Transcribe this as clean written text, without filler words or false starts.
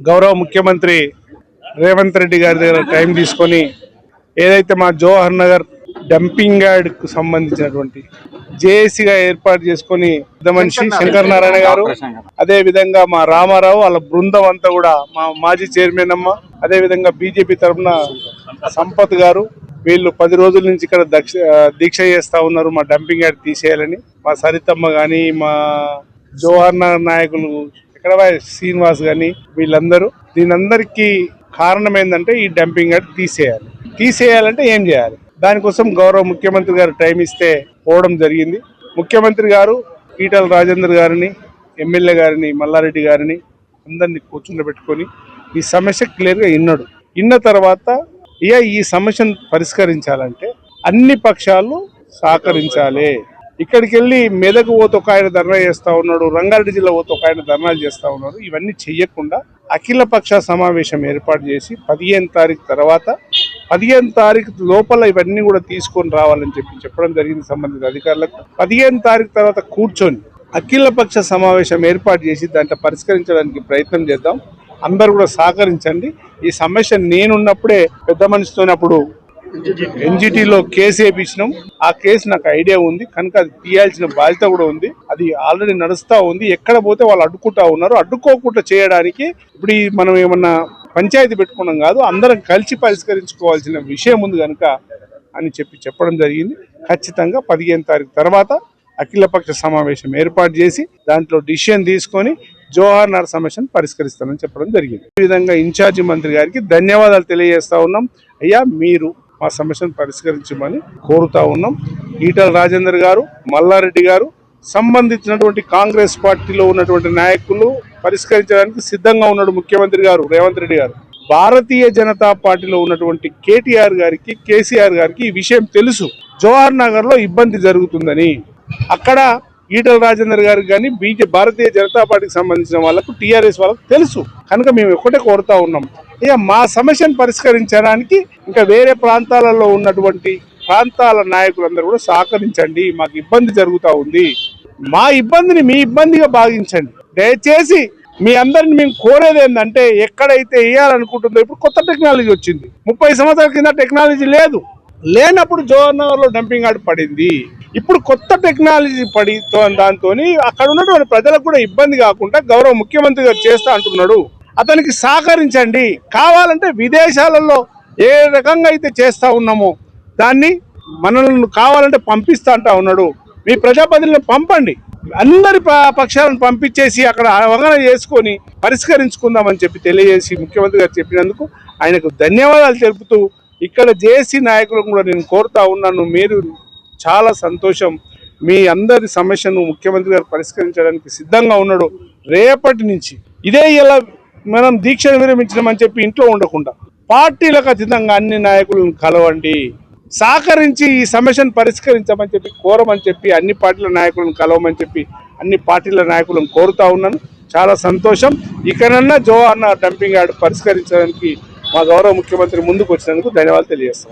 గౌరవ ముఖ్యమంత్రి రేవంత్ రెడ్డి గారి దగ్గర టైం తీసుకొని ఏదైతే మా జవహర్ నగర్ డంపింగ్ యార్డ్ కు సంబంధించినటువంటి జేఏసీగా ఏర్పాటు చేసుకొని పెద్ద మనిషి శంకర్ నారాయణ గారు, అదే విధంగా మా రామారావు వాళ్ళ బృందం అంతా కూడా, మా మాజీ చైర్మన్ అమ్మ, అదే విధంగా బీజేపీ తరఫున సంపత్ గారు, వీళ్ళు 10 రోజుల నుంచి ఇక్కడ దీక్ష చేస్తా ఉన్నారు మా డంపింగ్ యార్డ్ తీసేయాలని. మా సరితమ్మ గాని, మా జవహర్ నగర్ నాయకులు ఇక్కడ శ్రీనివాస్ గాని, వీళ్ళందరూ దీనందరికీ కారణం ఏంటంటే ఈ డంపింగ్ యార్డ్ తీసేయాలంటే ఏం చేయాలి, దానికోసం గౌరవ ముఖ్యమంత్రి గారు టైం ఇస్తే పోవడం జరిగింది. ముఖ్యమంత్రి గారు ఈటల రాజేందర్ గారిని, ఎమ్మెల్యే గారిని, మల్లారెడ్డి గారిని అందరినీ కూర్చుండబెట్టుకొని ఈ సమస్య క్లియర్గా విన్న తర్వాత ఈ సమస్యను పరిష్కరించాలంటే అన్ని పక్షాలు సహకరించాలి. ఇక్కడికి వెళ్ళి మెదక్ పోతే ఒక ఆయన ధర్నా చేస్తా ఉన్నాడు, రంగారెడ్డి జిల్లా పోతే ఒక ఆయన ధర్నాలు చేస్తా ఉన్నారు. ఇవన్నీ చెయ్యకుండా అఖిల పక్ష సమావేశం ఏర్పాటు చేసి 15 తారీఖు తర్వాత 15 తారీఖు లోపల ఇవన్నీ కూడా తీసుకొని రావాలని చెప్పడం జరిగింది సంబంధిత అధికారులకు. 15 తారీఖు తర్వాత కూర్చొని అఖిల పక్ష సమావేశం ఏర్పాటు చేసి దాంట్లో పరిష్కరించడానికి ప్రయత్నం చేద్దాం. అందరూ కూడా సహకరించండి. ఈ సమస్య నేనున్నప్పుడే పెద్ద మనిషితోనప్పుడు ఎన్జిటిలో కేసు వేయించినాం. ఆ కేసు నాకు ఐడియా ఉంది కనుక అది తీయాల్సిన బాధ్యత కూడా ఉంది. అది ఆల్రెడీ నడుస్తా ఉంది. ఎక్కడ పోతే వాళ్ళు అడ్డుకుంటా ఉన్నారు. అడ్డుకోకుండా చేయడానికి ఇప్పుడు మనం ఏమన్నా పంచాయతీ పెట్టుకున్నాం కాదు, అందరం కలిసి పరిష్కరించుకోవాల్సిన విషయం ఉంది కనుక అని చెప్పడం జరిగింది. ఖచ్చితంగా 15 తారీఖు తర్వాత అఖిలపక్ష సమావేశం ఏర్పాటు చేసి దాంట్లో డిసిషన్ తీసుకొని జవహర్ నగర్ సమస్యను పరిష్కరిస్తానని చెప్పడం జరిగింది. ఈ విధంగా ఇన్ఛార్జి మంత్రి గారికి ధన్యవాదాలు తెలియజేస్తా ఉన్నాం. అయ్యా, మీరు మా సమస్యను పరిష్కరించమని కోరుతా ఉన్నాం. ఈటల రాజేందర్ గారు, మల్లారెడ్డి గారు, సంబంధించినటువంటి కాంగ్రెస్ పార్టీలో ఉన్నటువంటి నాయకులు పరిష్కరించడానికి సిద్ధంగా ఉన్నాడు ముఖ్యమంత్రి గారు రేవంత్ రెడ్డి గారు. భారతీయ జనతా పార్టీలో ఉన్నటువంటి కేటీఆర్ గారికి, కేసీఆర్ గారికి ఈ విషయం తెలుసు. జవహర్ నగర్ లో ఇబ్బంది జరుగుతుందని అక్కడ ఈటల రాజేందర్ గారికి కానీ భారతీయ జనతా పార్టీకి సంబంధించిన వాళ్ళకు, టీఆర్ఎస్ వాళ్ళకు తెలుసు కనుక మేము ఒకటే కోరుతా ఉన్నాం. ఇక మా సమస్యను పరిష్కరించడానికి ఇంకా వేరే ప్రాంతాలలో ఉన్నటువంటి ప్రాంతాల నాయకులందరూ కూడా సహకరించండి. మాకు ఇబ్బంది జరుగుతూ ఉంది, మా ఇబ్బందిని మీ ఇబ్బందిగా భావించండి. దయచేసి మీ అందరిని మేము కోరేది ఏంటంటే, ఎక్కడైతే వేయాలనుకుంటుందో ఇప్పుడు కొత్త టెక్నాలజీ వచ్చింది. 30 సంవత్సరాల కింద టెక్నాలజీ లేనప్పుడు జవహర్ నగర్ లో డంపింగ్ యార్డ్ పడింది. ఇప్పుడు కొత్త టెక్నాలజీ పడి దాంతో అక్కడ ఉన్నటువంటి ప్రజలకు కూడా ఇబ్బంది కాకుండా గౌరవ ముఖ్యమంత్రి గారు చేస్తా అంటున్నాడు. అతనికి సహకరించండి. కావాలంటే విదేశాలలో ఏ రకంగా అయితే చేస్తా ఉన్నామో దాన్ని మనల్ని కావాలంటే పంపిస్తా అంటా ఉన్నాడు. మీ ప్రజాప్రతినిధులను పంపండి, అందరి పక్షాలను పంపించేసి అక్కడ అవగాహన చేసుకొని పరిష్కరించుకుందామని తెలియజేసి ముఖ్యమంత్రి గారు చెప్పినందుకు ఆయనకు ధన్యవాదాలు తెలుపుతూ ఇక్కడ జేఏసీ నాయకులను కూడా నేను కోరుతా ఉన్నాను. మీరు చాలా సంతోషం, మీ అందరి సమస్యను ముఖ్యమంత్రి గారు పరిష్కరించడానికి సిద్ధంగా ఉన్నాడు. రేపటి నుంచి ఇదే ఇలా మనం దీక్షను విరమించమని ఇంట్లో ఉండకుండా పార్టీలకు అతీతంగా అన్ని నాయకులను కలవండి, సహకరించి ఈ సమస్యను పరిష్కరించమని కోరమని అన్ని పార్టీల నాయకులను కలవమని అన్ని పార్టీల నాయకులను కోరుతా ఉన్నాను. చాలా సంతోషం. ఇకనన్నా జవహర్ నగర్ డంపింగ్ యార్డ్ పరిష్కరించడానికి మా గౌరవ ముఖ్యమంత్రి ముందుకు వచ్చినందుకు ధన్యవాదాలు తెలియజేస్తాం.